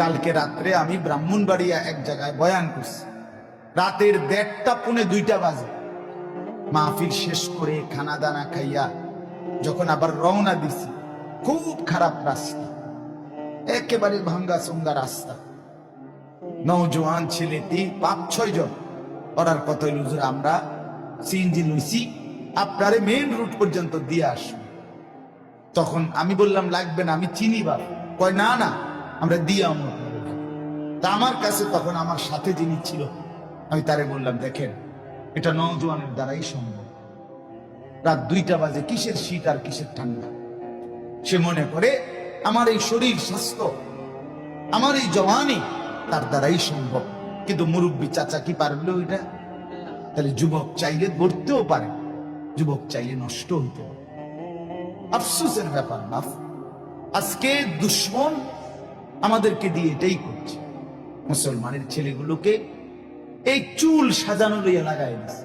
কালকে রাত্রে আমি ব্রাহ্মণবাড়িয়া এক জায়গায় বয়ান করছি, রাতের 1:30 পৌনে 2টা বাজে। মাহফিল শেষ করে খানা দানা খাইয়া যখন আবার রওনা দিছি, খুব খারাপ রাস্তা, একেবারে ভাঙ্গা চঙ্গা রাস্তা। নওজোয়ান ছেলে 5-6 জন। ওরার কথা হইল, হুজুর আমরা সিএনজি লইছি, আপনারে মেইন রুট পর্যন্ত দিয়ে আসবো। তখন আমি বললাম লাগবে না, আমি চিনি বা। কয় না না, আমরা দিয়ে আমরা। তা আমার কাছে তখন আমার সাথে যিনি ছিল, আমি তারে বললাম, দেখেন এটা নওজোয়ানের দ্বারাই সম্ভব। রাত 2টা বাজে, কিসের শীত আর কিসের ঠান্ডা। সে মনে করে আমার এই শরীর স্বাস্থ্য, আমার এই জওয়ানি তার দ্বারাই সম্ভব। কিন্তু মুরব্বী চাচা কি পারলো এটা? তাহলে যুবক চাইলে গড়তেও পারে, যুবক চাইলে নষ্ট হইতে পারে। আফসোসের ব্যাপার না, আজকে দুশ্মন আমাদেরকে দিয়ে এটাই করছে। মুসলমানের ছেলেগুলোকে এই চুল সাজানো লইয়া লাগাই দিচ্ছে।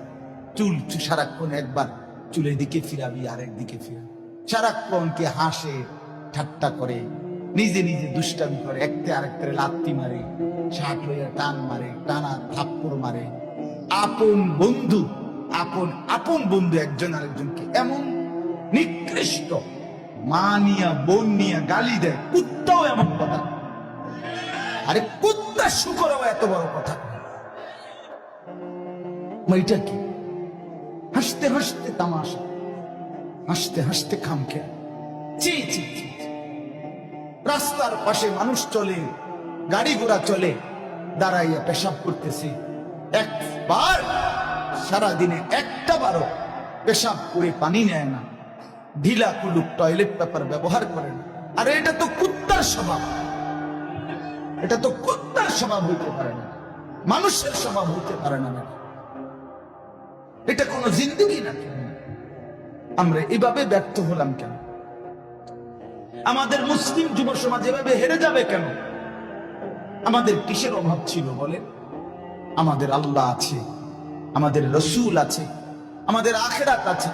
চুল সারাক্ষণ একবার চুলের দিকে ফিরাবি, আরেক দিকে ফিরাবি, সারাক্ষণ কে হাসে, ঠাট্টা করে, নিজে নিজে দুষ্টামি করে, একতে আরেকটারে লাত্তি মারে, শার্ট লইয়া টান মারে, টানা থাপ্পড় মারে। আপন বন্ধু, আপন বন্ধু একজন আরেকজনকে এমন নিকৃষ্ট মা নিয়া বোন নিয়া গালি দেয়। কুত্তাও এমন কথা, আরে কুত্তা শুকরও এত বড় কথা। এটা কি? হাসতে হাসতে তামাশা, হাসতে হাসতে খামখেয়া। চি চি চি। রাস্তার পাশে মানুষ চলে, গাড়ি ঘোড়া চলে, দাঁড়াইয়া পেশাব করতেছে। একবার সারাদিনে একটা বারও পেশাব করে পানি নেয় না, ঢিলা কুলুক টয়লেট পেপার ব্যবহার করে না। আরে এটা তো কুত্তার স্বভাব, এটা তো কুত্তার স্বভাব হইতে পারে না, মানুষের স্বভাব হইতে পারে না। এটা কোনো জিন্দেগি না। আমরা এভাবে ব্যর্থ হলাম কেন? আমাদের মুসলিম যুব সমাজ এভাবে হেরে যাবে কেন? আমাদের কিসের অভাব ছিল বলে? আমাদের আল্লাহ আছে, আমাদের রসুল আছে, আমাদের আখিরাত আছে,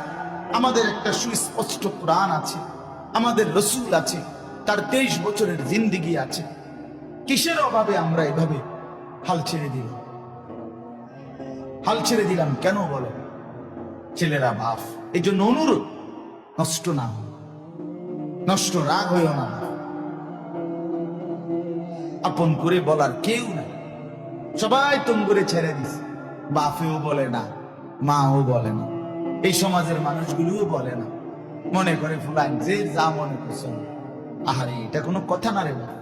আমাদের একটা সুস্পষ্ট কোরআন আছে, আমাদের রসুল আছে, তার 23 বছরের জিন্দেগি আছে। কিসের অভাবে আমরা এভাবে হাল ছেড়ে দিলাম? হাল ছেড়ে দিলাম কেন বলো? ছেলেরা বাপ, এই জন্য অনুরোধ, নষ্ট না হয়, নষ্ট রাগ হইও না। আপন করে বলার কেউ নাই, সবাই তুম করে ছেড়ে দিছে। বাপেও বলে না, মাও বলে না, এই সমাজের মানুষগুলোও বলে না, মনে করে ফুলাইন যে যা মনে করছে। আহারে এটা কোনো কথা না রে বাবা।